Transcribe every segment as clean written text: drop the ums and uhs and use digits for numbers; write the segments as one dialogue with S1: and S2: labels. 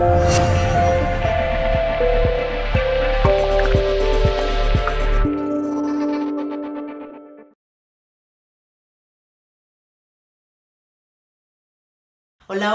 S1: Hola,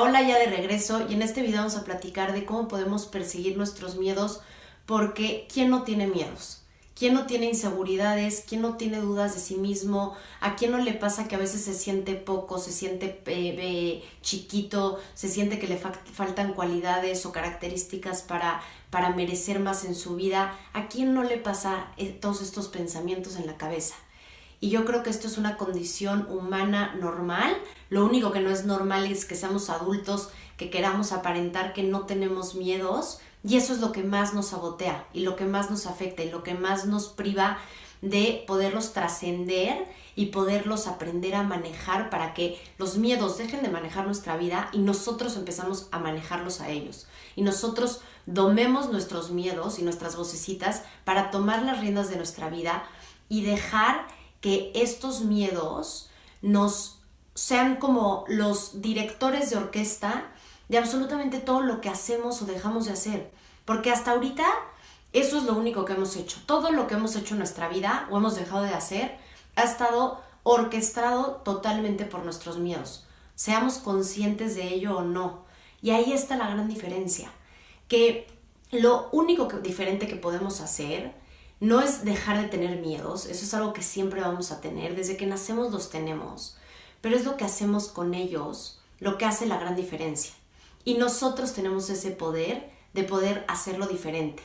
S1: hola, ya de regreso, y en este video vamos a platicar de cómo podemos perseguir nuestros miedos, porque ¿quién no tiene miedos? ¿Quién no tiene inseguridades? ¿Quién no tiene dudas de sí mismo? ¿A quién no le pasa que a veces se siente poco, se siente chiquito, se siente que le faltan cualidades o características para merecer más en su vida? ¿A quién no le pasa todos estos pensamientos en la cabeza? Y yo creo que esto es una condición humana normal. Lo único que no es normal es que seamos adultos, que queramos aparentar que no tenemos miedos, y eso es lo que más nos sabotea y lo que más nos afecta y lo que más nos priva de poderlos trascender y poderlos aprender a manejar, para que los miedos dejen de manejar nuestra vida y nosotros empezamos a manejarlos a ellos. Y nosotros domemos nuestros miedos y nuestras vocecitas para tomar las riendas de nuestra vida y dejar que estos miedos nos sean como los directores de orquesta de absolutamente todo lo que hacemos o dejamos de hacer. Porque hasta ahorita eso es lo único que hemos hecho. Todo lo que hemos hecho en nuestra vida o hemos dejado de hacer ha estado orquestado totalmente por nuestros miedos. Seamos conscientes de ello o no. Y ahí está la gran diferencia. Que lo único diferente que podemos hacer no es dejar de tener miedos. Eso es algo que siempre vamos a tener. Desde que nacemos los tenemos. Pero es lo que hacemos con ellos lo que hace la gran diferencia. Y nosotros tenemos ese poder de poder hacerlo diferente.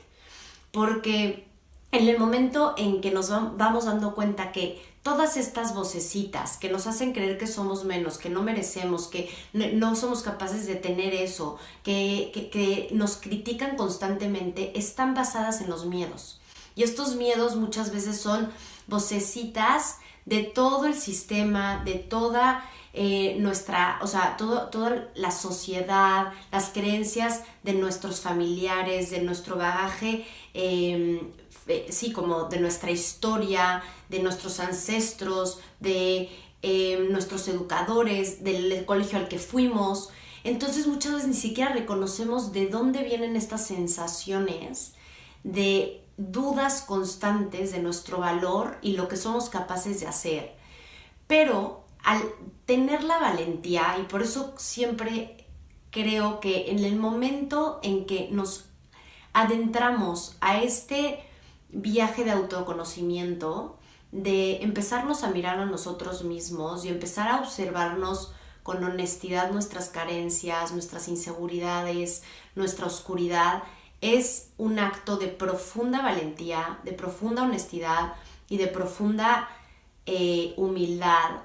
S1: Porque en el momento en que nos vamos dando cuenta que todas estas vocecitas que nos hacen creer que somos menos, que no merecemos, que no somos capaces de tener eso, que nos critican constantemente, están basadas en los miedos. Y estos miedos muchas veces son vocecitas de todo el sistema, de toda toda la sociedad, las creencias de nuestros familiares, de nuestro bagaje, como de nuestra historia, de nuestros ancestros, de nuestros educadores, del colegio al que fuimos. Entonces muchas veces ni siquiera reconocemos de dónde vienen estas sensaciones de dudas constantes de nuestro valor y lo que somos capaces de hacer. Pero al tener la valentía, y por eso siempre creo que en el momento en que nos adentramos a este viaje de autoconocimiento, de empezarnos a mirar a nosotros mismos y empezar a observarnos con honestidad nuestras carencias, nuestras inseguridades, nuestra oscuridad, es un acto de profunda valentía, de profunda honestidad y de profunda humildad.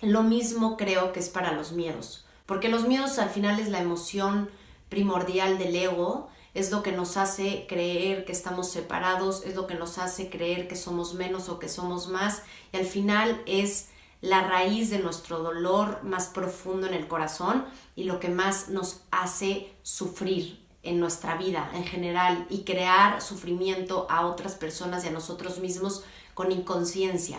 S1: Lo mismo creo que es para los miedos, porque los miedos al final es la emoción primordial del ego, es lo que nos hace creer que estamos separados, es lo que nos hace creer que somos menos o que somos más, y al final es la raíz de nuestro dolor más profundo en el corazón y lo que más nos hace sufrir en nuestra vida en general y crear sufrimiento a otras personas y a nosotros mismos con inconsciencia.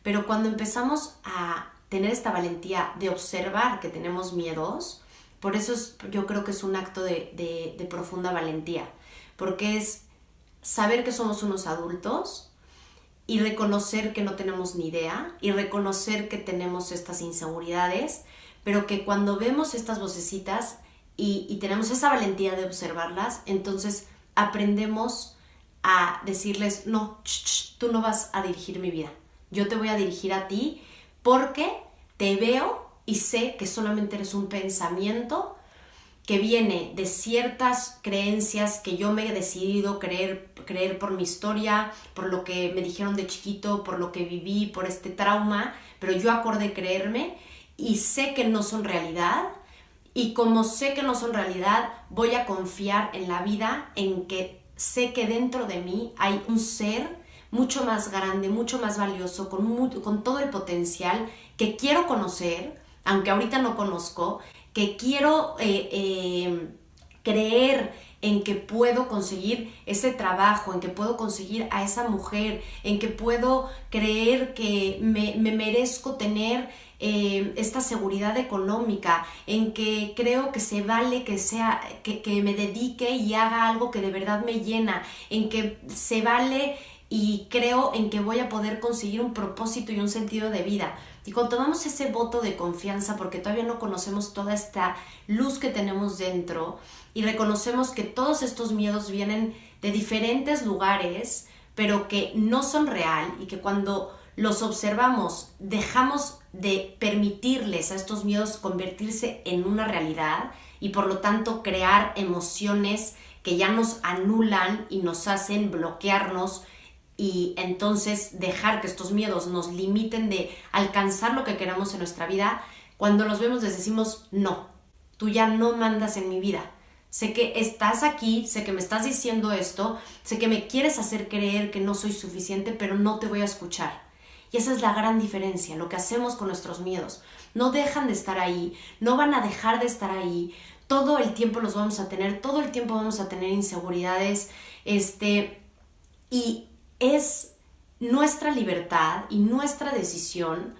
S1: Pero cuando empezamos a tener esta valentía de observar que tenemos miedos, por eso yo creo que es un acto de profunda valentía, porque es saber que somos unos adultos y reconocer que no tenemos ni idea y reconocer que tenemos estas inseguridades, pero que cuando vemos estas vocecitas y tenemos esa valentía de observarlas, entonces aprendemos a decirles, no, tú no vas a dirigir mi vida, yo te voy a dirigir a ti porque te veo y sé que solamente eres un pensamiento que viene de ciertas creencias que yo me he decidido creer por mi historia, por lo que me dijeron de chiquito, por lo que viví, por este trauma, pero yo acordé creerme y sé que no son realidad. Y como sé que no son realidad, voy a confiar en la vida, en que sé que dentro de mí hay un ser mucho más grande, mucho más valioso, con todo el potencial que quiero conocer, aunque ahorita no conozco, que quiero creer en que puedo conseguir ese trabajo, en que puedo conseguir a esa mujer, en que puedo creer que me merezco tener esta seguridad económica, en que creo que se vale que me dedique y haga algo que de verdad me llena, en que se vale y creo en que voy a poder conseguir un propósito y un sentido de vida. Y cuando tomamos ese voto de confianza, porque todavía no conocemos toda esta luz que tenemos dentro y reconocemos que todos estos miedos vienen de diferentes lugares, pero que no son real y que cuando los observamos dejamos de permitirles a estos miedos convertirse en una realidad y por lo tanto crear emociones que ya nos anulan y nos hacen bloquearnos y entonces dejar que estos miedos nos limiten de alcanzar lo que queramos en nuestra vida. Cuando los vemos les decimos, no, tú ya no mandas en mi vida. Sé que estás aquí, sé que me estás diciendo esto, sé que me quieres hacer creer que no soy suficiente, pero no te voy a escuchar. Y esa es la gran diferencia, lo que hacemos con nuestros miedos. No dejan de estar ahí, no van a dejar de estar ahí. Todo el tiempo los vamos a tener, todo el tiempo vamos a tener inseguridades, y es nuestra libertad y nuestra decisión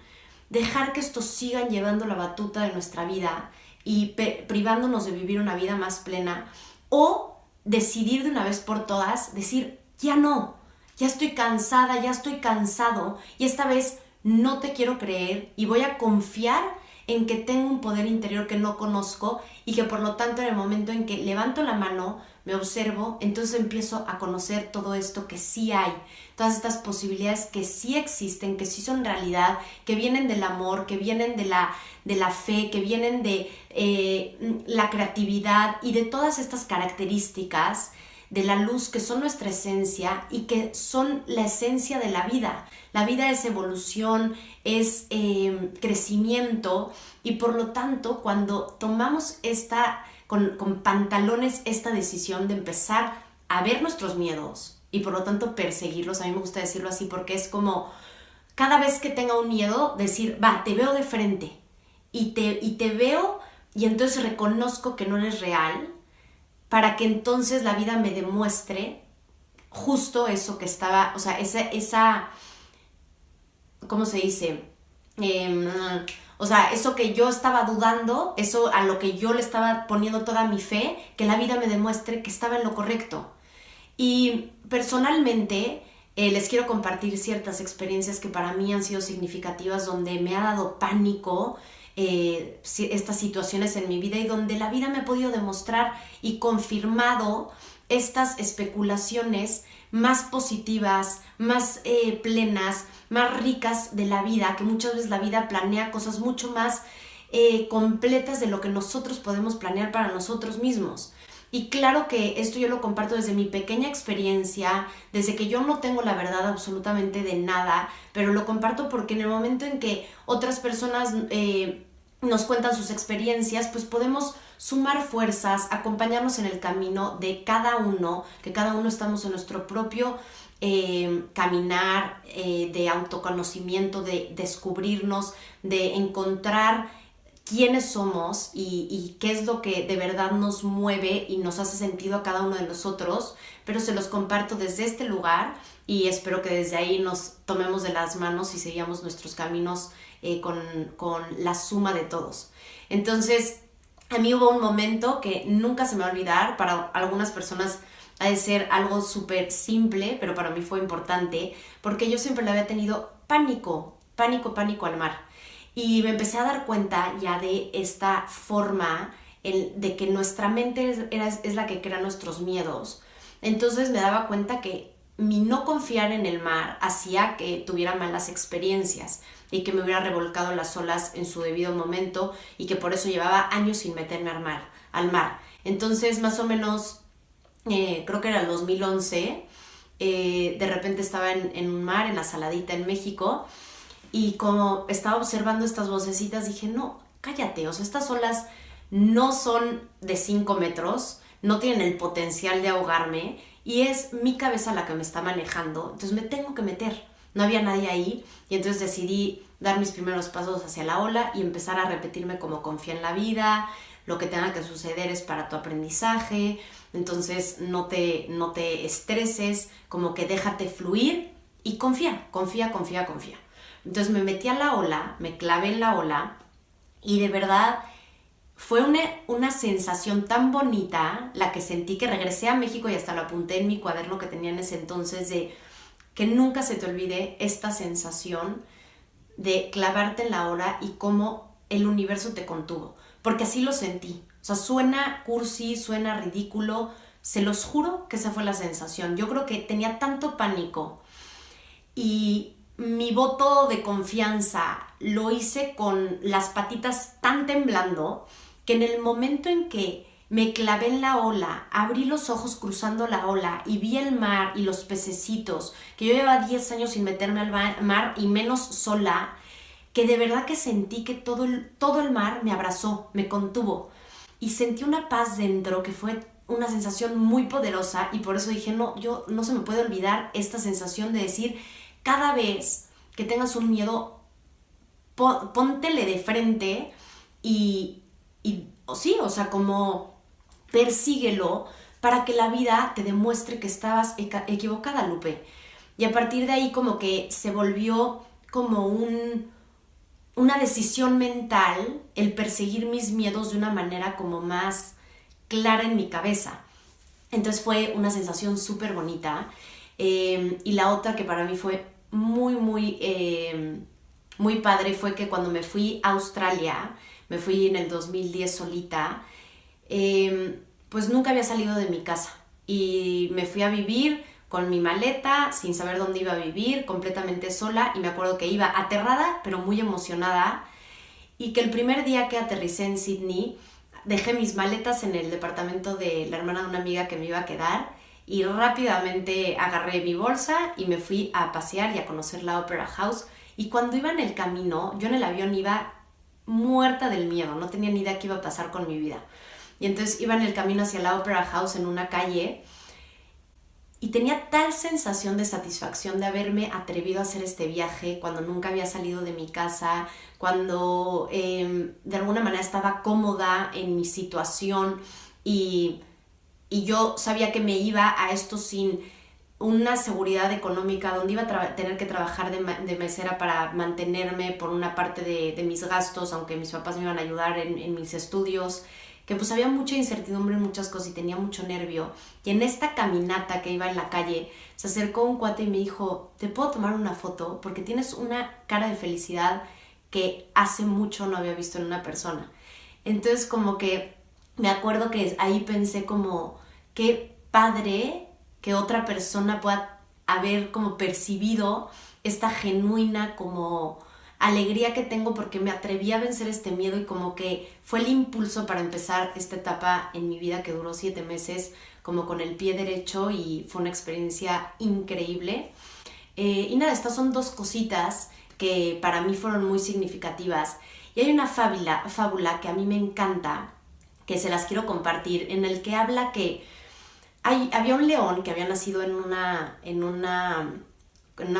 S1: dejar que estos sigan llevando la batuta de nuestra vida y privándonos de vivir una vida más plena, o decidir de una vez por todas, decir, ya no, ya estoy cansada, ya estoy cansado y esta vez no te quiero creer y voy a confiar en que tengo un poder interior que no conozco y que por lo tanto en el momento en que levanto la mano, me observo, entonces empiezo a conocer todo esto que sí hay, todas estas posibilidades que sí existen, que sí son realidad, que vienen del amor, que vienen de la fe, que vienen de la creatividad y de todas estas características de la luz que son nuestra esencia y que son la esencia de la vida. La vida es evolución, es crecimiento y por lo tanto cuando tomamos con pantalones esta decisión de empezar a ver nuestros miedos y por lo tanto perseguirlos, a mí me gusta decirlo así porque es como cada vez que tenga un miedo decir, va, te veo de frente y te veo y entonces reconozco que no eres real, para que entonces la vida me demuestre justo eso que estaba, o sea, esa ¿cómo se dice? O sea, eso que yo estaba dudando, eso a lo que yo le estaba poniendo toda mi fe, que la vida me demuestre que estaba en lo correcto. Y personalmente les quiero compartir ciertas experiencias que para mí han sido significativas, donde me ha dado pánico estas situaciones en mi vida y donde la vida me ha podido demostrar y confirmado estas especulaciones más positivas, más plenas, más ricas de la vida, que muchas veces la vida planea cosas mucho más completas de lo que nosotros podemos planear para nosotros mismos. Y claro que esto yo lo comparto desde mi pequeña experiencia, desde que yo no tengo la verdad absolutamente de nada, pero lo comparto porque en el momento en que otras personas nos cuentan sus experiencias, pues podemos sumar fuerzas, acompañarnos en el camino de cada uno, que cada uno estamos en nuestro propio caminar de autoconocimiento, de descubrirnos, de encontrar quiénes somos y qué es lo que de verdad nos mueve y nos hace sentido a cada uno de nosotros, pero se los comparto desde este lugar y espero que desde ahí nos tomemos de las manos y sigamos nuestros caminos con la suma de todos. Entonces, a mí hubo un momento que nunca se me va a olvidar, para algunas personas ha de ser algo súper simple, pero para mí fue importante, porque yo siempre le había tenido pánico al mar. Y me empecé a dar cuenta ya de esta forma de que nuestra mente es la que crea nuestros miedos. Entonces me daba cuenta que mi no confiar en el mar hacía que tuviera malas experiencias y que me hubiera revolcado las olas en su debido momento y que por eso llevaba años sin meterme al mar. Entonces más o menos, creo que era el 2011, de repente estaba en un mar, en la Saladita en México, y como estaba observando estas vocecitas dije, no, cállate, o sea, estas olas no son de 5 metros, no tienen el potencial de ahogarme y es mi cabeza la que me está manejando, entonces me tengo que meter. No había nadie ahí y entonces decidí dar mis primeros pasos hacia la ola y empezar a repetirme como confía en la vida, lo que tenga que suceder es para tu aprendizaje, entonces no te estreses, como que déjate fluir y confía. Entonces me metí a la ola, me clavé en la ola y de verdad fue una sensación tan bonita la que sentí, que regresé a México y hasta lo apunté en mi cuaderno que tenía en ese entonces, de que nunca se te olvide esta sensación de clavarte en la ola y cómo el universo te contuvo, porque así lo sentí. O sea, suena cursi, suena ridículo, se los juro que esa fue la sensación. Yo creo que tenía tanto pánico y mi voto de confianza lo hice con las patitas tan temblando que en el momento en que me clavé en la ola, abrí los ojos cruzando la ola y vi el mar y los pececitos, que yo llevaba 10 años sin meterme al mar y menos sola, que de verdad que sentí que todo el mar me abrazó, me contuvo y sentí una paz dentro que fue una sensación muy poderosa, y por eso dije, no, yo no se me puede olvidar esta sensación de decir, cada vez que tengas un miedo, póntele de frente y sí, o sea, como persíguelo para que la vida te demuestre que estabas equivocada, Lupe. Y a partir de ahí como que se volvió como una decisión mental el perseguir mis miedos de una manera como más clara en mi cabeza. Entonces fue una sensación súper bonita. Y la otra que para mí fue muy padre fue que cuando me fui a Australia, me fui en el 2010 solita, pues nunca había salido de mi casa y me fui a vivir con mi maleta, sin saber dónde iba a vivir, completamente sola, y me acuerdo que iba aterrada pero muy emocionada, y que el primer día que aterricé en Sydney dejé mis maletas en el departamento de la hermana de una amiga que me iba a quedar y rápidamente agarré mi bolsa y me fui a pasear y a conocer la Opera House. Y cuando iba en el camino, yo en el avión iba muerta del miedo, no tenía ni idea qué iba a pasar con mi vida. Y entonces iba en el camino hacia la Opera House en una calle y tenía tal sensación de satisfacción de haberme atrevido a hacer este viaje cuando nunca había salido de mi casa, cuando de alguna manera estaba cómoda en mi situación y yo sabía que me iba a esto sin una seguridad económica, donde iba a tener que trabajar de mesera para mantenerme por una parte de mis gastos, aunque mis papás me iban a ayudar en mis estudios, que pues había mucha incertidumbre en muchas cosas y tenía mucho nervio. Y en esta caminata que iba en la calle, se acercó un cuate y me dijo, ¿te puedo tomar una foto? Porque tienes una cara de felicidad que hace mucho no había visto en una persona. Entonces como que me acuerdo que ahí pensé como, qué padre que otra persona pueda haber como percibido esta genuina como alegría que tengo porque me atreví a vencer este miedo, y como que fue el impulso para empezar esta etapa en mi vida que duró 7 meses como con el pie derecho, y fue una experiencia increíble. Y nada, estas son 2 cositas que para mí fueron muy significativas. Y hay una fábula que a mí me encanta, que se las quiero compartir, en el que habla que había un león que había nacido en una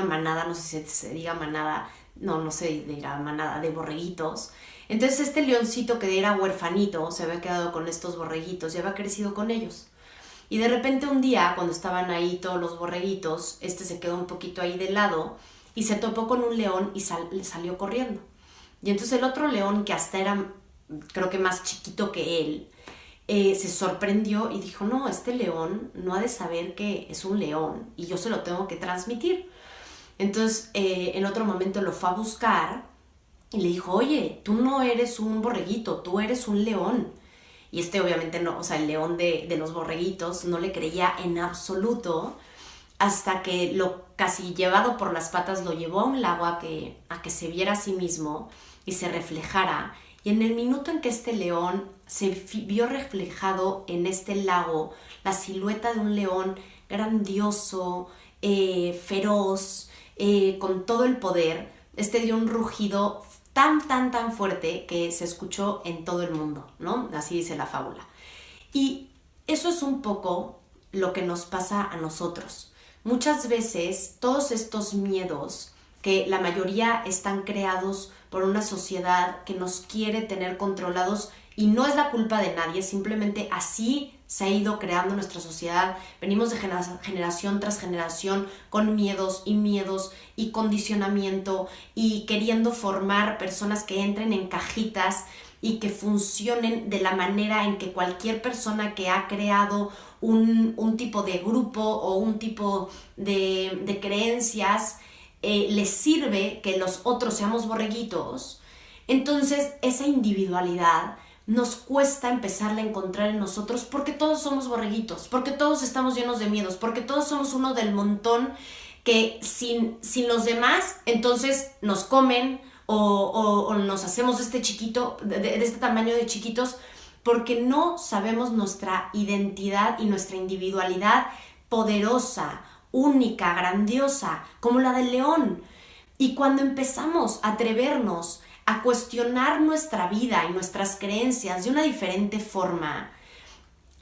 S1: manada, no sé si se diga manada, no sé, dirá manada de borreguitos. Entonces este leoncito, que era huerfanito, se había quedado con estos borreguitos y había crecido con ellos. Y de repente un día, cuando estaban ahí todos los borreguitos, se quedó un poquito ahí de lado y se topó con un león y salió corriendo. Y entonces el otro león, que hasta era, creo que más chiquito que él, se sorprendió y dijo, no, este león no ha de saber que es un león y yo se lo tengo que transmitir. Entonces en otro momento lo fue a buscar y le dijo, oye, tú no eres un borreguito, tú eres un león. Y obviamente no, o sea, el león de los borreguitos no le creía en absoluto, hasta que casi llevado por las patas lo llevó a un lago a que se viera a sí mismo y se reflejara. Y en el minuto en que este león se vio reflejado en este lago, la silueta de un león grandioso, feroz, con todo el poder, dio un rugido tan fuerte que se escuchó en todo el mundo, ¿no? Así dice la fábula. Y eso es un poco lo que nos pasa a nosotros. Muchas veces todos estos miedos, que la mayoría están creados por una sociedad que nos quiere tener controlados Y no es la culpa de nadie, simplemente así se ha ido creando nuestra sociedad. Venimos de generación tras generación con miedos y condicionamiento y queriendo formar personas que entren en cajitas y que funcionen de la manera en que cualquier persona que ha creado un tipo de grupo o un tipo de creencias les sirve que los otros seamos borreguitos. Entonces esa individualidad nos cuesta empezarla a encontrar en nosotros porque todos somos borreguitos, porque todos estamos llenos de miedos, porque todos somos uno del montón que sin los demás entonces nos comen o nos hacemos de este chiquito, de este tamaño de chiquitos, porque no sabemos nuestra identidad y nuestra individualidad poderosa, única, grandiosa, como la del león. Y cuando empezamos a atrevernos a cuestionar nuestra vida y nuestras creencias de una diferente forma,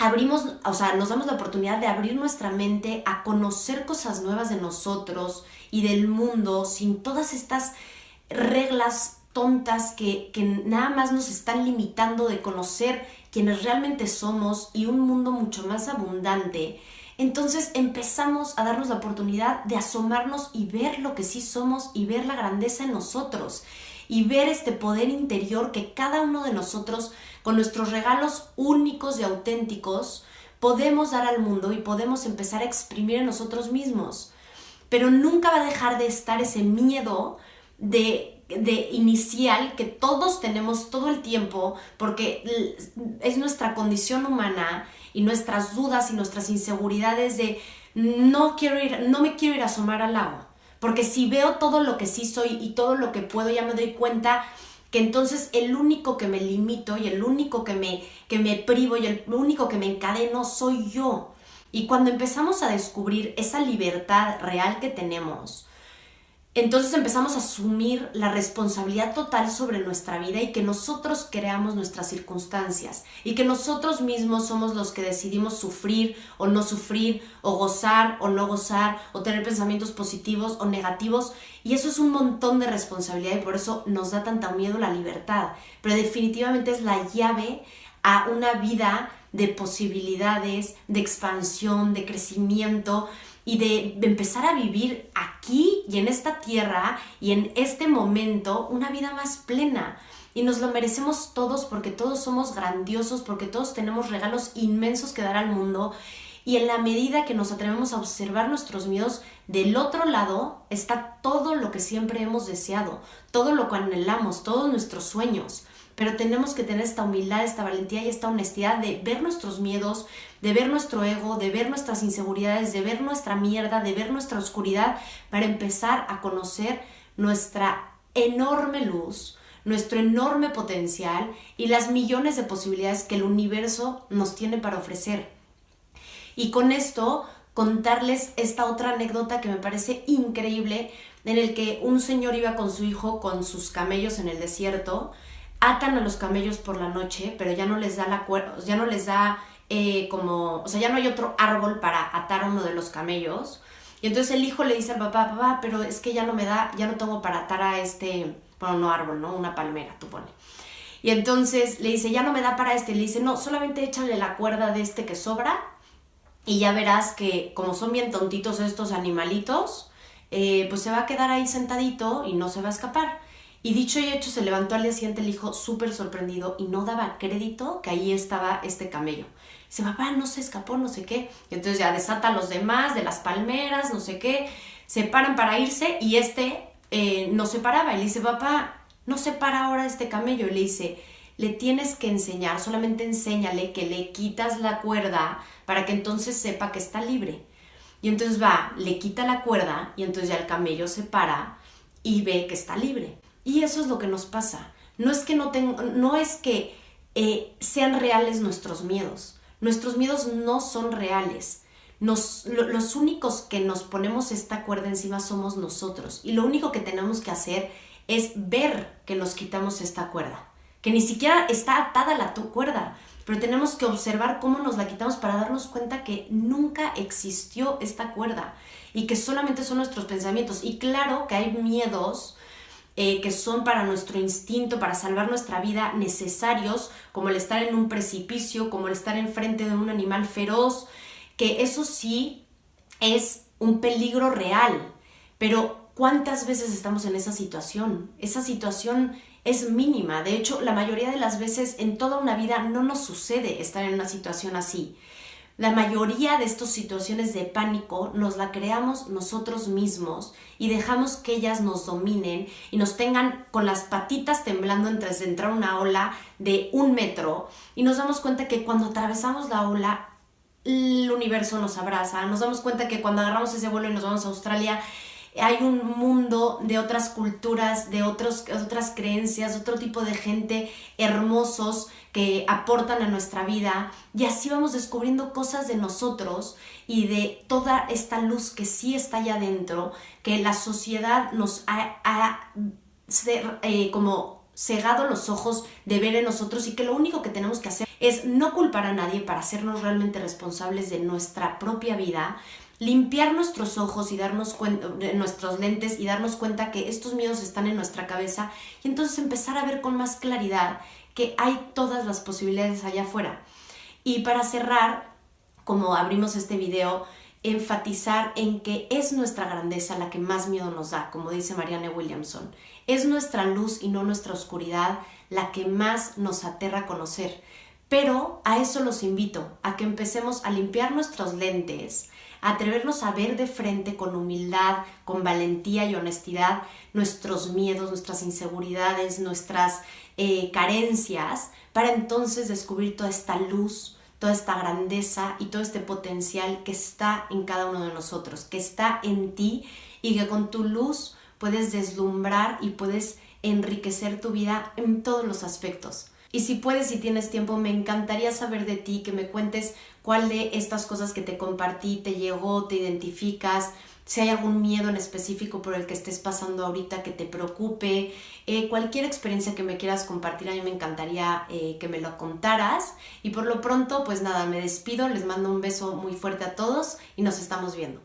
S1: nos damos la oportunidad de abrir nuestra mente a conocer cosas nuevas de nosotros y del mundo sin todas estas reglas tontas que nada más nos están limitando de conocer quienes realmente somos y un mundo mucho más abundante. Entonces empezamos a darnos la oportunidad de asomarnos y ver lo que sí somos y ver la grandeza en nosotros y ver este poder interior que cada uno de nosotros, con nuestros regalos únicos y auténticos, podemos dar al mundo y podemos empezar a exprimir en nosotros mismos. Pero nunca va a dejar de estar ese miedo de inicial que todos tenemos todo el tiempo, porque es nuestra condición humana y nuestras dudas y nuestras inseguridades de no me quiero ir a asomar al lago, porque si veo todo lo que sí soy y todo lo que puedo, ya me doy cuenta que entonces el único que me limito y el único que me privo y el único que me encadeno soy yo. Y cuando empezamos a descubrir esa libertad real que tenemos, entonces empezamos a asumir la responsabilidad total sobre nuestra vida y que nosotros creamos nuestras circunstancias y que nosotros mismos somos los que decidimos sufrir o no sufrir o gozar o no gozar o tener pensamientos positivos o negativos, y eso es un montón de responsabilidad y por eso nos da tanta miedo la libertad, pero definitivamente es la llave a una vida de posibilidades, de expansión, de crecimiento y de empezar a vivir aquí y en esta tierra y en este momento una vida más plena. Y nos lo merecemos todos porque todos somos grandiosos, porque todos tenemos regalos inmensos que dar al mundo. Y en la medida que nos atrevemos a observar nuestros miedos, del otro lado está todo lo que siempre hemos deseado, todo lo que anhelamos, todos nuestros sueños. Pero tenemos que tener esta humildad, esta valentía y esta honestidad de ver nuestros miedos, de ver nuestro ego, de ver nuestras inseguridades, de ver nuestra mierda, de ver nuestra oscuridad, para empezar a conocer nuestra enorme luz, nuestro enorme potencial y las millones de posibilidades que el universo nos tiene para ofrecer. Y con esto contarles esta otra anécdota que me parece increíble, en el que un señor iba con su hijo con sus camellos en el desierto. Atan a los camellos por la noche, pero ya no les da ya no les da ya no hay otro árbol para atar a uno de los camellos. Y entonces el hijo le dice al papá, pero es que ya no tengo para atar a no árbol, ¿no? Una palmera, tú pone. Y entonces le dice, ya no me da para y le dice, no, solamente échale la cuerda de que sobra y ya verás que como son bien tontitos estos animalitos, pues se va a quedar ahí sentadito y no se va a escapar. Y dicho y hecho, se levantó al día siguiente el hijo súper sorprendido y no daba crédito que ahí estaba este camello. Dice, papá, no se escapó, no sé qué. Y entonces ya desata a los demás de las palmeras, no sé qué. Se paran para irse y no se paraba. Y le dice, papá, no se para ahora este camello. Y le dice, le tienes que enseñar, solamente enséñale que le quitas la cuerda para que entonces sepa que está libre. Y entonces le quita la cuerda y entonces ya el camello se para y ve que está libre. Y eso es lo que nos pasa. No es que sean reales nuestros miedos. Nuestros miedos no son reales. Los únicos que nos ponemos esta cuerda encima somos nosotros. Y lo único que tenemos que hacer es ver que nos quitamos esta cuerda. Que ni siquiera está atada la cuerda. Pero tenemos que observar cómo nos la quitamos para darnos cuenta que nunca existió esta cuerda. Y que solamente son nuestros pensamientos. Y claro que hay miedos que son para nuestro instinto, para salvar nuestra vida, necesarios, como el estar en un precipicio, como el estar enfrente de un animal feroz, que eso sí es un peligro real, pero ¿cuántas veces estamos en esa situación? Esa situación es mínima. De hecho, la mayoría de las veces en toda una vida no nos sucede estar en una situación así. La mayoría de estas situaciones de pánico nos la creamos nosotros mismos y dejamos que ellas nos dominen y nos tengan con las patitas temblando antes de entrar a una ola de 1 metro, y nos damos cuenta que cuando atravesamos la ola el universo nos abraza. Nos damos cuenta que cuando agarramos ese vuelo y nos vamos a Australia, hay un mundo de otras culturas, de otras creencias, otro tipo de gente hermosos que aportan a nuestra vida, y así vamos descubriendo cosas de nosotros y de toda esta luz que sí está allá adentro, que la sociedad nos ha como cegado los ojos de ver en nosotros, y que lo único que tenemos que hacer es no culpar a nadie para hacernos realmente responsables de nuestra propia vida, limpiar nuestros ojos y darnos cuenta, nuestros lentes, y darnos cuenta que estos miedos están en nuestra cabeza, y entonces empezar a ver con más claridad que hay todas las posibilidades allá afuera. Y para cerrar, como abrimos este video, enfatizar en que es nuestra grandeza la que más miedo nos da, como dice Marianne Williamson. Es nuestra luz y no nuestra oscuridad la que más nos aterra conocer. Pero a eso los invito, a que empecemos a limpiar nuestros lentes, a atrevernos a ver de frente con humildad, con valentía y honestidad nuestros miedos, nuestras inseguridades, nuestras carencias, para entonces descubrir toda esta luz, toda esta grandeza y todo este potencial que está en cada uno de nosotros, que está en ti, y que con tu luz puedes deslumbrar y puedes enriquecer tu vida en todos los aspectos. Y si puedes, si tienes tiempo, me encantaría saber de ti, que me cuentes cuál de estas cosas que te compartí te llegó, te identificas, si hay algún miedo en específico por el que estés pasando ahorita que te preocupe, cualquier experiencia que me quieras compartir, a mí me encantaría que me lo contaras. Y por lo pronto, pues nada, me despido, les mando un beso muy fuerte a todos y nos estamos viendo.